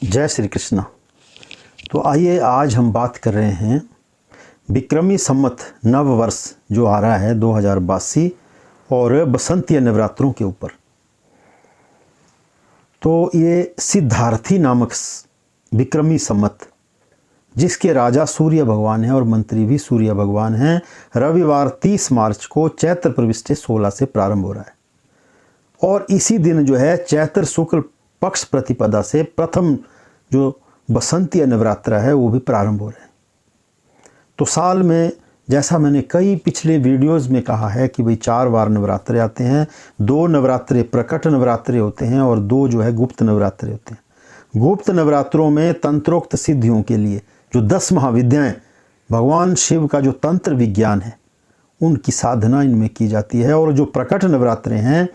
जय श्री कृष्ण। तो आइए आज हम बात कर रहे हैं विक्रमी संवत नव वर्ष जो आ रहा है 2082 और बसंतीय नवरात्रों के ऊपर। तो ये सिद्धार्थी नामक विक्रमी संवत जिसके राजा सूर्य भगवान हैं और मंत्री भी सूर्य भगवान हैं, रविवार 30 मार्च को चैत्र प्रविष्टे 16 से प्रारंभ हो रहा है और इसी दिन जो है चैत्र शुक्ल पक्ष प्रतिपदा से प्रथम जो बसंतीय नवरात्र है वो भी प्रारंभ हो रहे हैं। तो साल में जैसा मैंने कई पिछले वीडियोस में कहा है कि भाई 4 बार नवरात्रे आते हैं, 2 नवरात्रे प्रकट नवरात्रे होते हैं और 2 जो है गुप्त नवरात्रे होते हैं। गुप्त नवरात्रों में तंत्रोक्त सिद्धियों के लिए जो 10 महाविद्याएं भगवान शिव का जो तंत्र विज्ञान है उनकी साधना इनमें की जाती है और जो प्रकट नवरात्रे हैं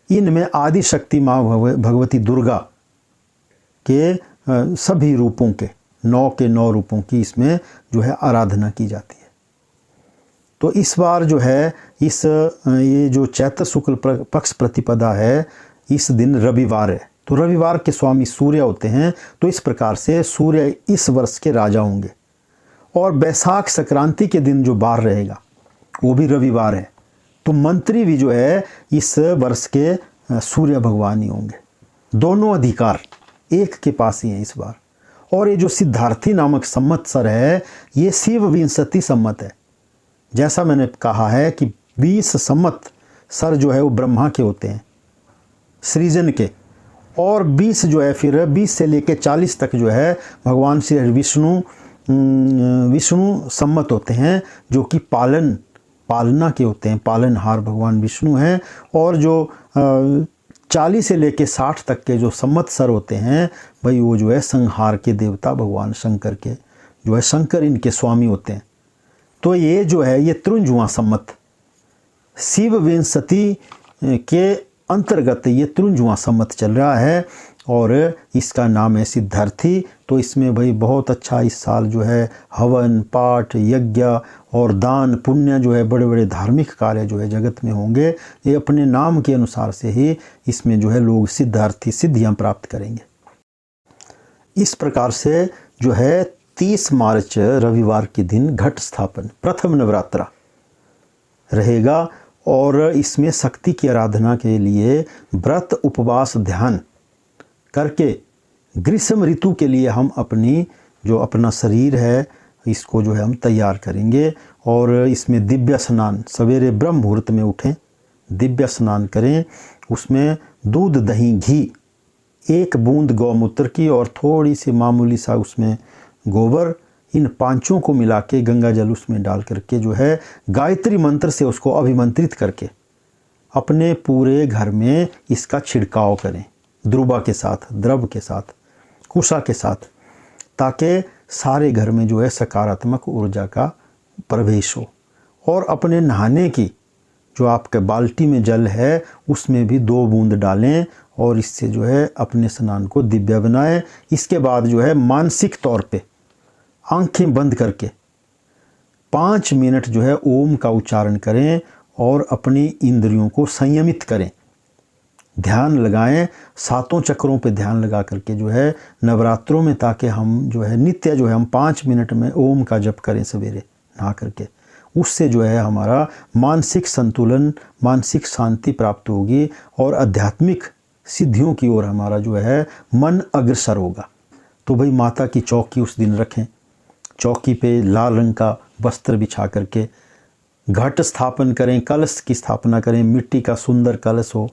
इनमें आदि शक्ति माँ भगवती दुर्गा के सभी रूपों के 9 के 9 रूपों की इसमें जो है आराधना की जाती है। तो इस बार जो है ये जो चैत्र शुक्ल पक्ष प्रतिपदा है इस दिन रविवार है, तो रविवार के स्वामी सूर्य होते हैं। तो इस प्रकार से सूर्य इस वर्ष के राजा होंगे और बैसाख संक्रांति के दिन जो बार रहेगा वो भी रविवार है। तो मंत्री भी जो है इस वर्ष के सूर्य भगवान ही होंगे। दोनों अधिकार एक के पास ही हैं इस बार। और ये जो सिद्धार्थी नामक संवत्सर है ये शिव विंशति संवत है। जैसा मैंने कहा है कि 20 संवत्सर जो है वो ब्रह्मा के होते हैं सृजन के, और 20 जो है फिर 20 से लेकर 40 तक जो है भगवान श्री विष्णु संवत होते हैं जो कि पालना के होते हैं, पालनहार भगवान विष्णु हैं। और जो 40 से लेके 60 तक के जो संवत्सर होते हैं भाई वो जो है संहार के देवता भगवान शंकर के जो है शंकर इनके स्वामी होते हैं। तो ये जो है ये त्रुंजुआ संवत शिव विंशति के अंतर्गत ये त्रुंजुआ संवत चल रहा है और इसका नाम है सिद्धार्थी। तो इसमें भाई बहुत अच्छा इस साल जो है हवन पाठ यज्ञ और दान पुण्य जो है बड़े बड़े धार्मिक कार्य जो है जगत में होंगे। ये अपने नाम के अनुसार से ही इसमें जो है लोग सिद्धार्थी सिद्धियां प्राप्त करेंगे। इस प्रकार से जो है 30 मार्च रविवार के दिन घट स्थापन प्रथम नवरात्रा रहेगा और इसमें शक्ति की आराधना के लिए व्रत उपवास ध्यान करके ग्रीष्म ऋतु के लिए हम अपना शरीर है इसको जो है हम तैयार करेंगे। और इसमें दिव्य स्नान सवेरे ब्रह्म मुहूर्त में उठें, दिव्य स्नान करें, उसमें दूध दही घी 1 बूंद गौमूत्र की और थोड़ी सी मामूली सा उसमें गोबर, इन पांचों को मिला के गंगा जल उसमें डाल करके जो है गायत्री मंत्र से उसको अभिमंत्रित करके अपने पूरे घर में इसका छिड़काव करें द्रुबा के साथ, द्रव के साथ, कुशा के साथ, ताकि सारे घर में जो है सकारात्मक ऊर्जा का प्रवेश हो। और अपने नहाने की जो आपके बाल्टी में जल है उसमें भी 2 बूंद डालें और इससे जो है अपने स्नान को दिव्य बनाएं। इसके बाद जो है मानसिक तौर पे आंखें बंद करके 5 मिनट जो है ओम का उच्चारण करें और अपनी इंद्रियों को संयमित करें, ध्यान लगाएं 7 चक्रों पे ध्यान लगा करके जो है नवरात्रों में, ताकि हम जो है नित्य जो है हम 5 मिनट में ओम का जप करें सवेरे नहा करके। उससे जो है हमारा मानसिक संतुलन, मानसिक शांति प्राप्त होगी और आध्यात्मिक सिद्धियों की ओर हमारा जो है मन अग्रसर होगा। तो भाई माता की चौकी उस दिन रखें, चौकी पे लाल रंग का वस्त्र बिछा करके घट स्थापन करें, कलश की स्थापना करें, मिट्टी का सुंदर कलश हो,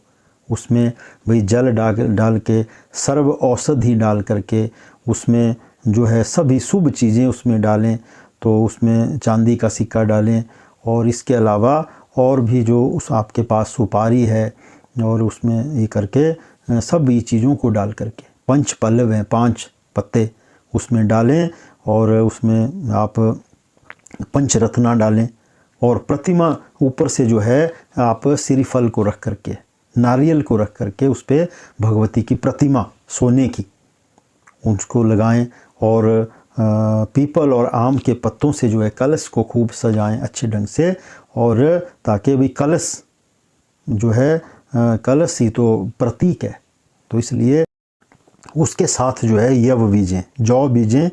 उसमें भाई जल डाल के सर्व औषधि डाल करके उसमें जो है सभी शुभ चीज़ें उसमें डालें। तो उसमें चांदी का सिक्का डालें और इसके अलावा और भी जो उस आपके पास सुपारी है और उसमें ये करके सभी चीज़ों को डाल करके 5 पल्लव हैं 5 पत्ते उसमें डालें और उसमें आप पंचरत्ना डालें और प्रतिमा ऊपर से जो है आप श्रीफल को रख करके, नारियल को रख करके उस पर भगवती की प्रतिमा सोने की उसको लगाएं और पीपल और आम के पत्तों से जो है कलश को खूब सजाएं अच्छे ढंग से। और ताकि भी कलश जो है कलश ही तो प्रतीक है, तो इसलिए उसके साथ जो है यव बीजें, जौ बीजें,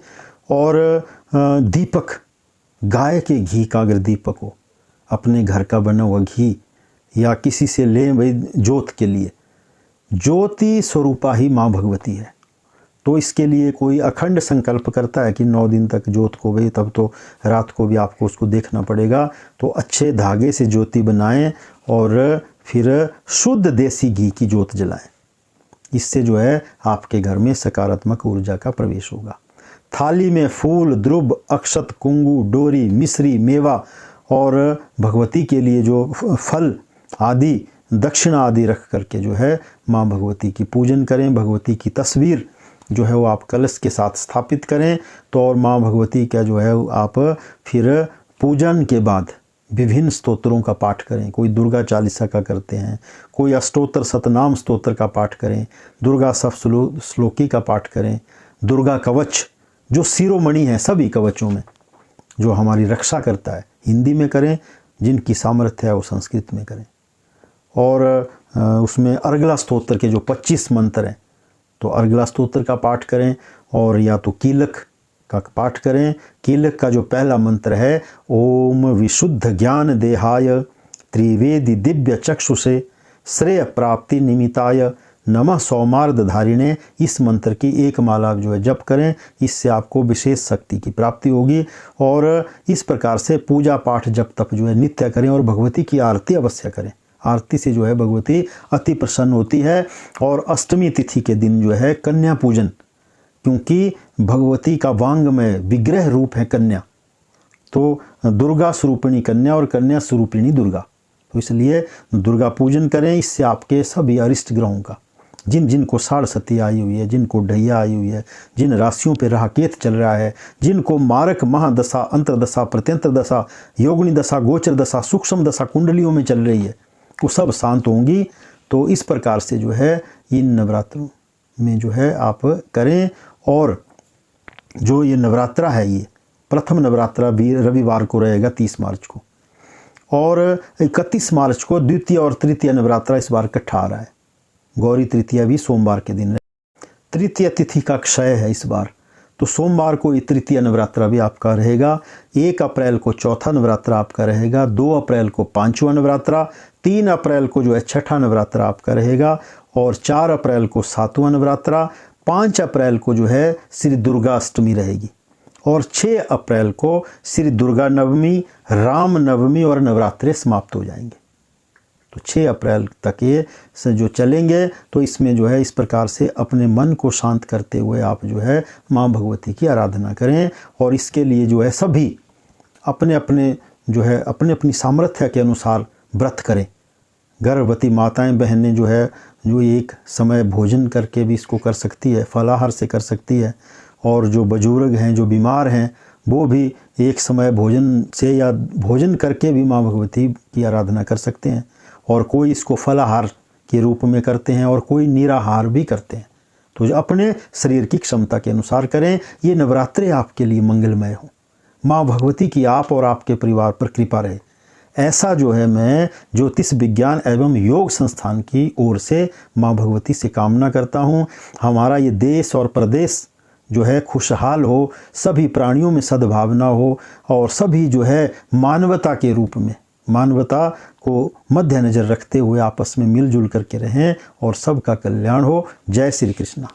और दीपक, गाय के घी का अगर दीपक हो, अपने घर का बना हुआ घी, या किसी से लें भाई ज्योत के लिए। ज्योति स्वरूपा ही माँ भगवती है। तो इसके लिए कोई अखंड संकल्प करता है कि 9 दिन तक ज्योत को, भाई तब तो रात को भी आपको उसको देखना पड़ेगा। तो अच्छे धागे से ज्योति बनाएं और फिर शुद्ध देसी घी की ज्योत जलाएं। इससे जो है आपके घर में सकारात्मक ऊर्जा का प्रवेश होगा। थाली में फूल, द्रुब, अक्षत, कुंगू, डोरी, मिश्री, मेवा और भगवती के लिए जो फल आदि, दक्षिणा आदि रख करके जो है माँ भगवती की पूजन करें। भगवती की तस्वीर जो है वो आप कलश के साथ स्थापित करें। तो और माँ भगवती का जो है आप फिर पूजन के बाद विभिन्न स्तोत्रों का पाठ करें। कोई दुर्गा चालीसा का करते हैं, कोई अष्टोत्तर सतनाम स्तोत्र का पाठ करें, दुर्गा सप्तश्लोकी का पाठ करें, दुर्गा कवच जो शिरोमणि है सभी कवचों में, जो हमारी रक्षा करता है, हिंदी में करें, जिनकी सामर्थ्य है वो संस्कृत में करें। और उसमें अर्गला स्तोत्र के जो 25 मंत्र हैं, तो अर्गला स्तोत्र का पाठ करें, और या तो कीलक का पाठ करें। कीलक का जो पहला मंत्र है, ओम विशुद्ध ज्ञान देहाय त्रिवेदी दिव्य चक्षुषे श्रेय प्राप्ति निमिताय नमः सौमार्द धारिणे, इस मंत्र की एक माला जो है जप करें। इससे आपको विशेष शक्ति की प्राप्ति होगी। और इस प्रकार से पूजा पाठ जप तप जो है नित्य करें, और भगवती की आरती अवश्य करें। आरती से जो है भगवती अति प्रसन्न होती है। और अष्टमी तिथि के दिन जो है कन्या पूजन, क्योंकि भगवती का वांग में विग्रह रूप है कन्या, तो दुर्गा स्वरूपिणी कन्या और कन्या स्वरूपिणी दुर्गा, तो इसलिए दुर्गा पूजन करें। इससे आपके सभी अरिष्ट ग्रहों का, जिनको साढ़सती आई हुई है, जिनको ढैया आई हुई है, जिन राशियों पे राहकेत चल रहा है, जिनको मारक महादशा, अंतरदशा, प्रत्यंतर दशा, योगिनी दशा, गोचर दशा, सूक्ष्म दशा कुंडलियों में चल रही है, वो सब शांत होंगी। तो इस प्रकार से जो है इन नवरात्रों में जो है आप करें। और जो ये नवरात्रा है, ये प्रथम नवरात्रा भी रविवार को रहेगा 30 मार्च को, और 31 मार्च को द्वितीय और तृतीय नवरात्रा इस बार इकट्ठा आ रहा है। गौरी तृतीया भी सोमवार के दिन है। तृतीय तिथि का क्षय है इस बार, तो सोमवार को ये तृतीय नवरात्रा भी आपका रहेगा। 1 अप्रैल को चौथा नवरात्रा आपका रहेगा, 2 अप्रैल को 5वां नवरात्रा, 3 अप्रैल को जो है 6ठा नवरात्रा आपका रहेगा, और 4 अप्रैल को 7वां नवरात्रा, 5 अप्रैल को जो है श्री दुर्गा अष्टमी रहेगी, और 6 अप्रैल को श्री दुर्गा नवमी, राम नवमी और नवरात्रे समाप्त हो जाएंगे। तो 6 अप्रैल तक ये जो चलेंगे। तो इसमें जो है इस प्रकार से अपने मन को शांत करते हुए आप जो है माँ भगवती की आराधना करें। और इसके लिए जो है सभी अपने अपनी सामर्थ्य के अनुसार व्रत करें। गर्भवती माताएं बहनें जो है जो एक समय भोजन करके भी इसको कर सकती है, फलाहार से कर सकती है। और जो बुजुर्ग हैं, जो बीमार हैं, वो भी एक समय भोजन से या भोजन करके भी माँ भगवती की आराधना कर सकते हैं। और कोई इसको फलाहार के रूप में करते हैं और कोई निराहार भी करते हैं। तो अपने शरीर की क्षमता के अनुसार करें। ये नवरात्रे आपके लिए मंगलमय हो। माँ भगवती की आप और आपके परिवार पर कृपा रहे, ऐसा जो है मैं ज्योतिष विज्ञान एवं योग संस्थान की ओर से माँ भगवती से कामना करता हूँ। हमारा ये देश और प्रदेश जो है खुशहाल हो, सभी प्राणियों में सद्भावना हो, और सभी जो है मानवता के रूप में, मानवता को मद्देनजर रखते हुए आपस में मिलजुल करके रहें, और सबका कल्याण हो। जय श्री कृष्णा।